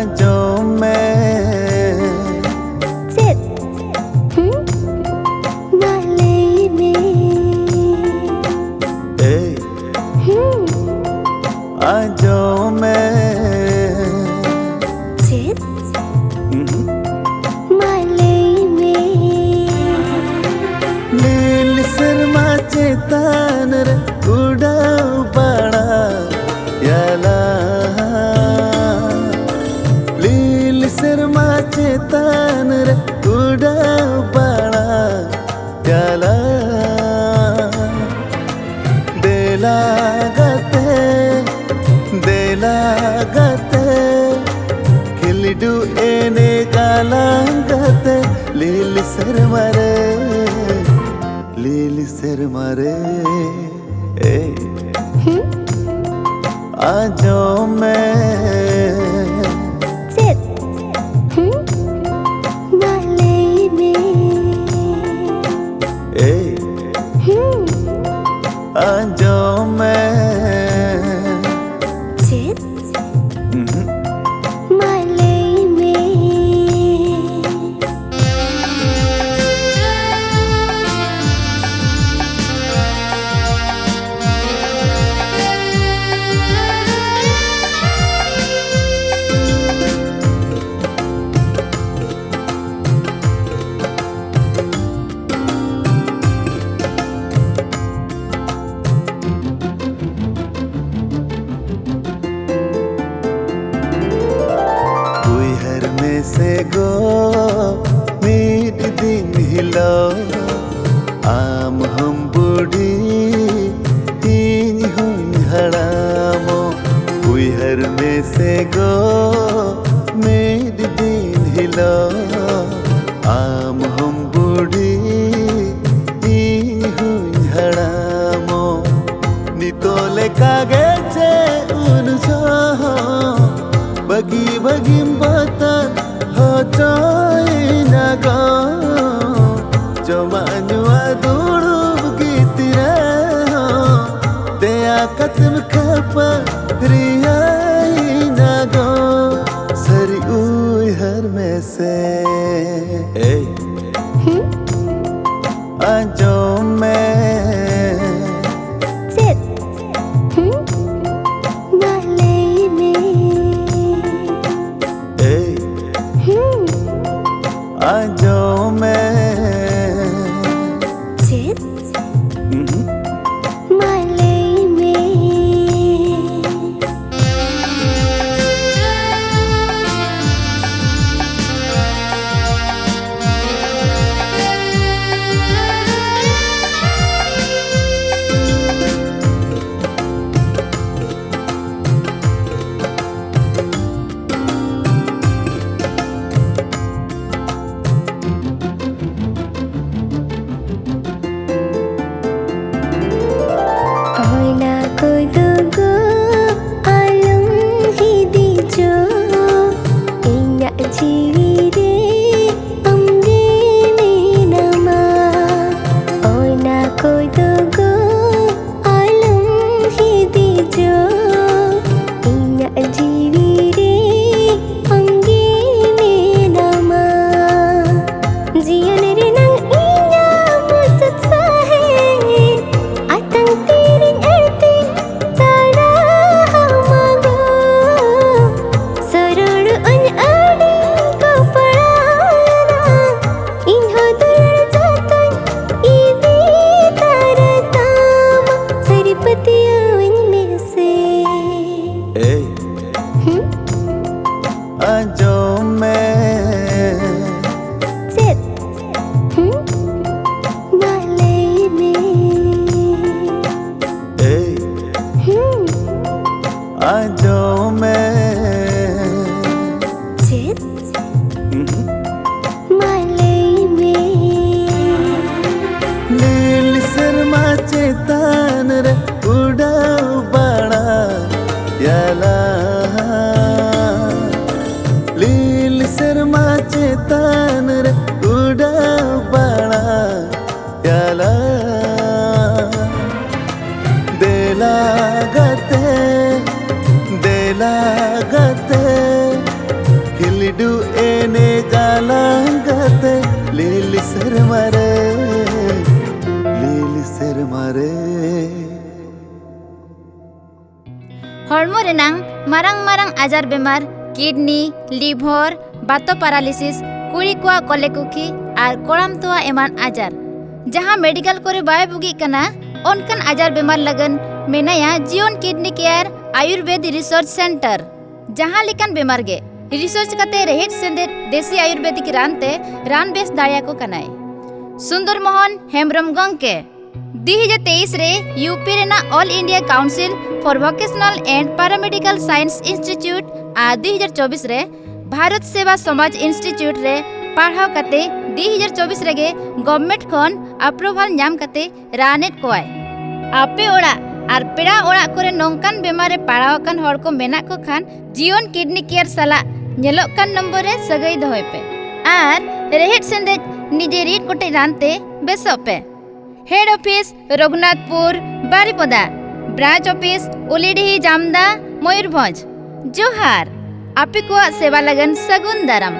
आजो मैं Sit. Malene. आजो मैं Sit. Malene. लील शर्मा चेतन रे उड़ा बड़ा याला लील शर्मा चेतन रे उड़ा बड़ा याला देला गते खिलडू एने कालांगते लील शर्मा रे आजो मैं Sit. Malene. आजो मैं Sit. Malene. में से गो मीट दिन हिलो आम हम बूढ़ी तीन हुई हड़ामो उहर में से गो मीट दिन हिलो आम हम बूढ़ी तीन हुई हड़ामो नितोले कागे चे उन बगी बगी बता हो चाइना गो जमानुआ दूड़ू गीतरे हो तेया कतम खपा रियाइना गो सरी उहर में से आजो मैं Sit. Malene. आजो मैं Sit. Malene. Oina kudugu alung hidijo inya jiwire amgini nama Oina kudugu alung hidijo inya jiwire amgini nama Jiyan rinang inya mutut sahe atang tiring erti tara hamago sarulu an adi kaparana inho dur jatan idi taratama saripatiya winne se आजो मैं Sit. Malene. आजो मैं Sit. Malene. लील शर्मा चेतन रे उड़ा बड़ा याला लील शर्मा चेतन रे उड़ा बड़ा याला देला गते हॉर्मो रेनांग मारांग मारांग आजार बेमार किडनी लिभर बातो पैरालिसिस कुड़ी को कोलेकुखी और कोड़ाम तोआ एमान आजार जहां मेडिकल करे बाय बुगी कना ओनकन आजार बेमार लगन मेनाया जीवन kidney care Ayurveda research centre जहां लिकन बेमार गे रिसर्च कते रेहेट सेंदे देसी आयुर्वेदिक रानते रान बेस दाड़िया को कनाय सुंदर मोहन हेम्ब्रम गंके 2023 रे यूपी रेना all India council for vocational and paramedical science institute आ 2024 रे भारत सेवा समाज इंस्टीट्यूट रे पढ़ाव कते 2024 रेगे गवर्नमेंट खन अप्रूवल नाम कते रानेट कोय आपे ओड़ा और पेड़ा ओड़ा करे नोंकान बेमार रे पड़ाव कान हर को मेना को खान जीवन किडनी केयर साला नेलोक कान नंबर रे सगई दोहय पे और रेहेट सेंदे निजे रीड कोटे रानते बेसो पे head office Raghunathpur Baripada branch office Ulidihi Jamda Mayurbhanj जोहार आपे को सेवा लगन सगुन दाराम।